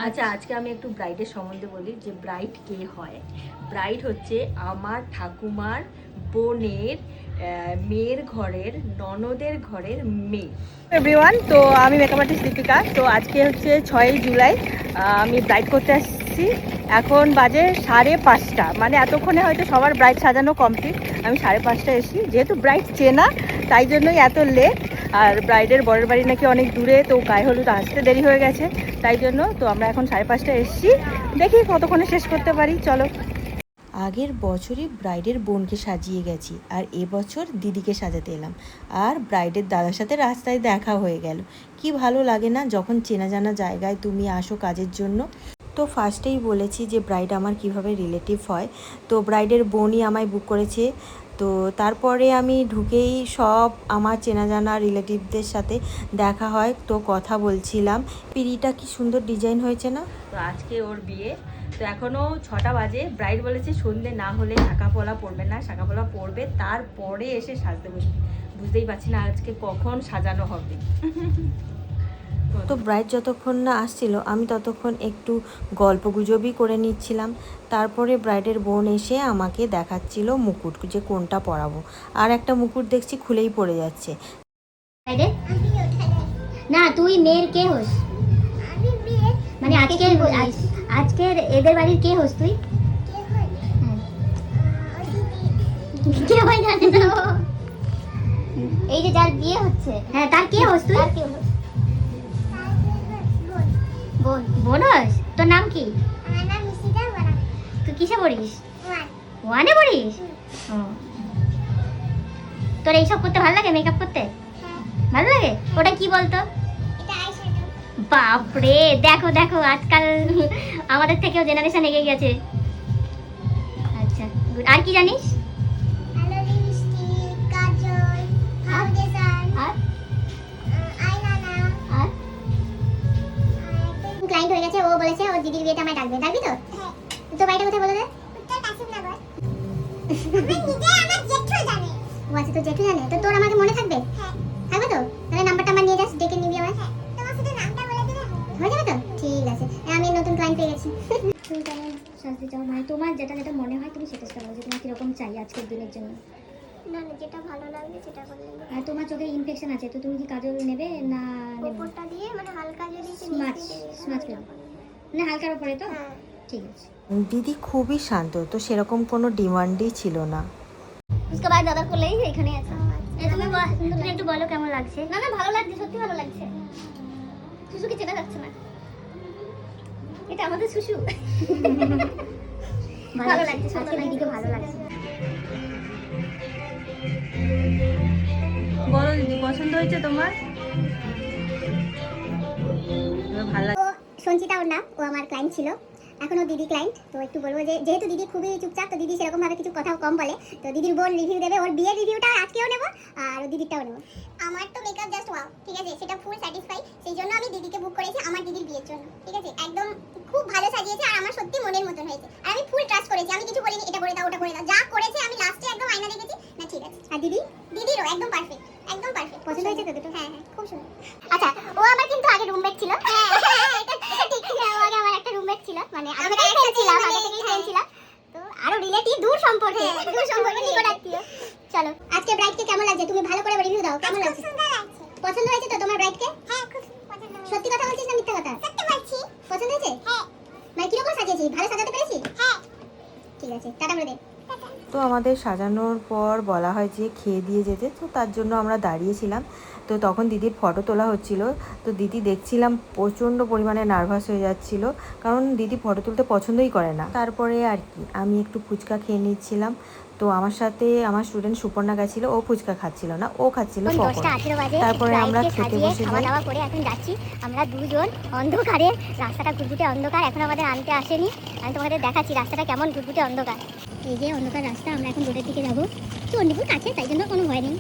আচ্ছা, আজকে আমি একটু ব্রাইডের সম্বন্ধে বলি যে ব্রাইড কে হয়। ব্রাইড হচ্ছে আমার ঠাকুমার বোনের মেয়ের ঘরের ননদের ঘরের মেয়ে। এভরিওয়ান, তো আমি মেকআপ আর্টিস্ট দীপিকা। তো আজকে হচ্ছে 6ই জুলাই, আমি ব্রাইড করতে আসছি। এখন বাজে 5:30, মানে এতক্ষণে হয়তো সবার ব্রাইড সাজানো কমপ্লিট। আমি 5:30 এসেছি, যেহেতু ব্রাইড চেনা তাই জন্যই এত লেট। আর ব্রাইডের বরের বাড়ি নাকি অনেক দূরে, তো গায়ে হলুদ আসতে দেরি হয়ে গেছে, তাই জন্য তো আমরা এখন 5:30 এসেছি। দেখি কতক্ষণে শেষ করতে পারি, চলো। আগের বছরই ব্রাইডের বোনকে সাজিয়ে গেছি, আর এবছর দিদিকে সাজাতে এলাম। আর ব্রাইডের দাদার সাথে রাস্তায় দেখা হয়ে গেল। কি ভালো লাগে না যখন চেনা জানা জায়গায় তুমি আসো কাজের জন্য। তো ফার্স্টেই বলেছি যে ব্রাইড আমার কিভাবে রিলেটিভ হয়। তো ব্রাইডের বোনই আমায় বুক করেছে। তো তারপরে আমি ঢুকেই সব আমার চেনা জানা রিলেটিভদের সাথে দেখা হয়, তো কথা বলছিলাম। পিড়িটা কি সুন্দর ডিজাইন হয়েছে না। তো আজকে ওর বিয়ে, তো এখনও 6টা বাজে। ব্রাইড বলেছে সন্ধে না হলে শাঁখা পলা পরবে না, শাঁখা পলা পরবে তারপরে এসে সাজতে বসবে। বুঝতেই পারছি না আজকে কখন সাজানো হবে। তো ব্রাইড যতক্ষণ না আসছিল আমি ততক্ষণ একটু গল্পগুজবই করে নিচ্ছিলাম। তারপরে ব্রাইডের বোন এসে আমাকে দেখাচ্ছিল মুকুট, যে কোনটা পরাবো। আর একটা মুকুট দেখছি খুলেই পড়ে যাচ্ছে। না, তুই মেয়ের কে হোস? মানে আজকের এদের বাড়ির কে হোস তুই? কে হয় জানে না ও। এই যে যার বিয়ে হচ্ছে, হ্যাঁ তার কে হোস তুই? বোন। বোন হোস? তোর নাম কি? আমার নাম মিশিতা বড়া। তুই কিসে পড়িস? ওয়ানে পড়িস? তোর এইসব করতে ভালো লাগে, মেকআপ করতে ভালো লাগে? ওটা কি বলতো? বাপরে, দেখো দেখো আজকাল আমাদের থেকেও জেনারেশন এগিয়ে গেছে। আচ্ছা গুড। আর কি জানিস? ক্লায়েন্ট হয়ে গেছে, ও বলেছে ওর দিদির বিয়েতে আমায় ডাকবে। ডাকবি তো? তোর বাড়িটা কোথায় বলে দে? উত্তর কাশিমনগর। আমার জেঠু জানে। ও আচ্ছা, তোর জেঠু জানে। তো তোর আমাকে মনে থাকবে? হ্যাঁ থাকবে তো। তাহলে নাম্বারটা আমার নিয়ে যাস, ডেকে নিবি আমার। তোমার শুধু নামটা বলে দিলে হয়ে যাবে তো? ঠিক আছে, আমি নতুন ক্লায়েন্ট পেয়ে গেছি। তুমি কেমন সাজতে চাও? মানে তোমার যেটা যেটা মনে হয় তুমি সেটা বলো, যে তোমার কিরকম চাই আজকের দিনের জন্য। না না, যেটা ভালো লাগবে সেটা করলে। আর তোমার চোখে ইনফেকশন আছে, তো তুমি কি কাজল নেবে না উপরটা দিয়ে, মানে হালকা যদি স্মাচ করবে, মানে হালকার উপরে তো? ঠিক আছে। দিদি খুবই শান্ত, তো সেরকম কোনো ডিমান্ডই ছিল না। उसके बाद दादा को लेই এখানে আছে। তুমি একটু বলো কেমন লাগছে? না না, ভালো লাগছে, সত্যি ভালো লাগছে। সুসুকে চেনা যাচ্ছে না, এটা আমাদের সুসু। ভালো লাগছে, সত্যি দিদিকে ভালো লাগছে। বলো দিদি, পছন্দ হয়েছে তোমার? ভালো লাগে। সঞ্চিতা ওর নাম, ও আমার ক্লায়েন্ট ছিল, এখনো দিদি ক্লায়েন্ট। তো একটু বলবো যে যেহেতু দিদি খুবই চুপচাপ, তো দিদি সেরকম ভাবে কিছু কথাও কম বলে। তো দিদির বোন রিভিউ দেবে, ওর বিয়ের রিভিউটা আজকেও নেব আর দিদিরটাও নেব। আমার তো মেকআপ জাস্ট ওয়াও, ঠিক আছে, সেটা ফুল স্যাটিসফাই। সেই জন্য আমি দিদিকে বুক করেছি আমার দিদির বিয়ের জন্য, ঠিক আছে। একদম খুব ভালো সাজিয়েছে আর আমার সত্যি মনের মতন হয়েছে। আর আমি ফুল ট্রাস্ট করেছি, আমি কিছু বলিনি এটা করে দাও ওটা করে দাও, যা করেছে আমি লাস্টে একদম আয়না দেখেছি না ঠিক আছে। আর দিদিরও একদম পারফেক্ট, একদম পারফেক্ট। পছন্দ হয়েছে তো দুটো? হ্যাঁ হ্যাঁ, খুব সুন্দর। আচ্ছা, ও আমার কিন্তু আগে রুমমেট ছিল। হ্যাঁ এটা ঠিক, ও আগে আমার একটা রুমমেট ছিল, মানে আমি আগে থেকেই ফ্রেন্ড ছিলাম। তো আরো রিলেটিভ, দূর সম্পর্কে নিকট আত্মীয়। চলো, আজকে ব্রাইডকে কেমন লাগছে তুমি ভালো করে রিভিউ দাও। কেমন লাগছে? পছন্দ হয়েছে তো তোমার ব্রাইডকে? হ্যাঁ খুব পছন্দ হয়েছে। সত্যি কথা বলছিস না মিথ্যা কথা? সত্যি বলছি। পছন্দ হয়েছে? হ্যাঁ। মানে কি রকম সাজিয়েছি? ভালো সাজাতে পেরেছি? হ্যাঁ। ঠিক আছে, টাটা করে দে। তো আমাদের সাজানোর পর বলা হয় যে খেয়ে দিয়ে যেতে, তো তার জন্য আমরা দাঁড়িয়েছিলাম। তো তখন দিদির ফটো তোলা হচ্ছিল। তো দিদি দেখছিলাম প্রচণ্ড পরিমাণে নার্ভাস হয়ে যাচ্ছিল, কারণ দিদি ফটো তুলতে পছন্দই করে না। তারপরে আর কি আমি একটু ফুচকা খেয়ে নিচ্ছিলাম। তো আমার সাথে আমার স্টুডেন্ট সুপর্ণা গেছিলো, ও ফুচকা খাচ্ছিল না, ও খাচ্ছিল পকোড়া। তারপরে আমরা খেতে বসে খাওয়া দাওয়া করে এখন যাচ্ছি আমরা দুজন অন্ধকারে। রাস্তাটা ঘুরঘুটে অন্ধকার, এখন আমাদের আনতে আসেনি। আমি তোমাদের দেখাচ্ছি রাস্তাটা কেমন ঘুরঘুটে অন্ধকার। এই যে অন্ধকার রাস্তা, আমরা এখন রোডের দিকে যাবো। চণ্ডীপুর কাছে, তাই জন্য কোনো ভয় নেই।